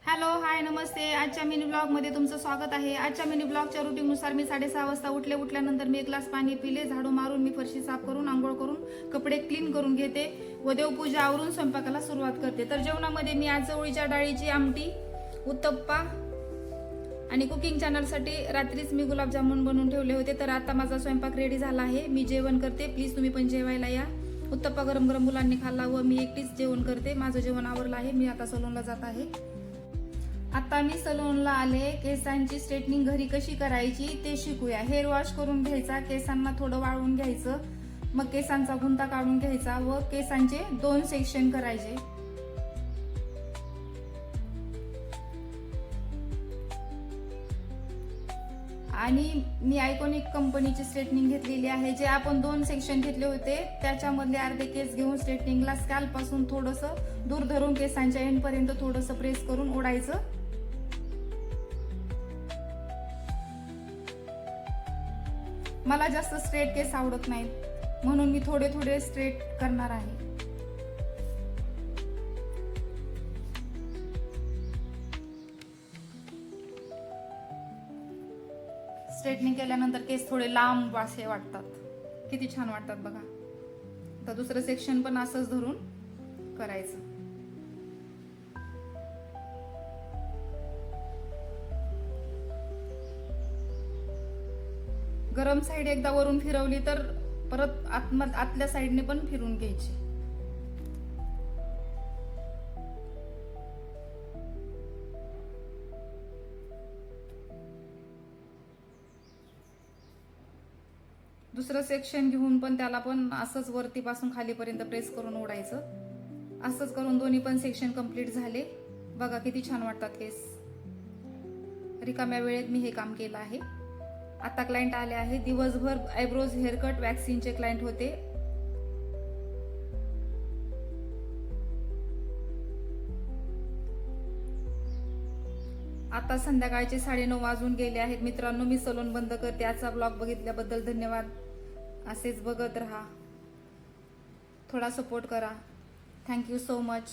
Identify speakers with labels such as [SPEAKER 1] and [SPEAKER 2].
[SPEAKER 1] Hello hi नमस्ते. आजच्या mini ब्लॉगमध्ये तुमचं स्वागत आहे. आजच्या मिनी ब्लॉगच्या रुटीननुसार मी 6:30 वाजता उठल्यानंतर मी एक ग्लास पाणी पिले, झाडू मारून मी फरशी साफ करून आंघोळ करून कपडे क्लीन करून घेते व देवपूजा आवरून स्वयंपाकाला सुरुवात करते. तर जेवणामध्ये मी आज चवळीच्या डाळीची आमटी, उत्तप्पा आणि कुकिंग चॅनलसाठी रात्रीच मी गुलाबजामुन बनवून ठेवले होते. तर आता माझा स्वयंपाक रेडी झाला आहे. मी जेवण करते, प्लीज तुम्ही पण जेवायला या. उत्तप्पा गरम गरम मुलांनी खाल्ला व मी एकटीच जेवण करते. माझं जेवण आवरलं आहे. मी आता सलूनला जात आहे. आता मी सलूनला आले. केसांची स्ट्रेटनिंग घरी कशी करायची ते शिकूया. हेअर वॉश करून घ्यायचा, केसांना थोडं वाळवून घ्यायचं, मग केसांचा गुंता काढून घ्यायचा व केसांचे 2 सेक्शन करायचे. आणि मी आयकॉनिक कंपनीची स्ट्रेटनिंग घेतलेली आहे. जे आपण 2 सेक्शन घेतले होते त्याच्यामधले अर्धे केस घेऊन स्ट्रेटनिंगला स्कॅल्प पासून थोडंसं दूर धरून केसांच्या एंड पर्यंत थोडंसं प्रेस करून ओढायचं. मला जास्त स्ट्रेट केस आवडत नाहीत म्हणून मी थोडे थोडे स्ट्रेट करणार आहे. स्ट्रेटनिंग केल्यानंतर केस थोडे लांब असे वाटतात. किती छान वाटतात बघा. आता दुसरं सेक्शन पण असंच धरून करायचं. गरम साईड एकदा वरून फिरवली तर परत आतल्या साईडने पण फिरून घ्यायची. दुसरं सेक्शन घेऊन पण त्याला पण असंच वरतीपासून खालीपर्यंत प्रेस करून ओढायचं. असंच करून दोन्ही पण सेक्शन कंप्लीट झाले. बघा किती छान वाटतात केस. रिकाम्या वेळेत मी हे काम केलं आहे. आता क्लायंट आले आहे. दिवसभर आयब्रोज, हेअरकट, वॅक्सिंगचे क्लायंट होते. आता संध्याकाळचे 9:30 वाजून गेले आहेत. मित्रांनो, मी सलून बंद करते. आजचा ब्लॉग बघितल्याबद्दल धन्यवाद. असेच बघत राहा, थोडा सपोर्ट करा. Thank you so much.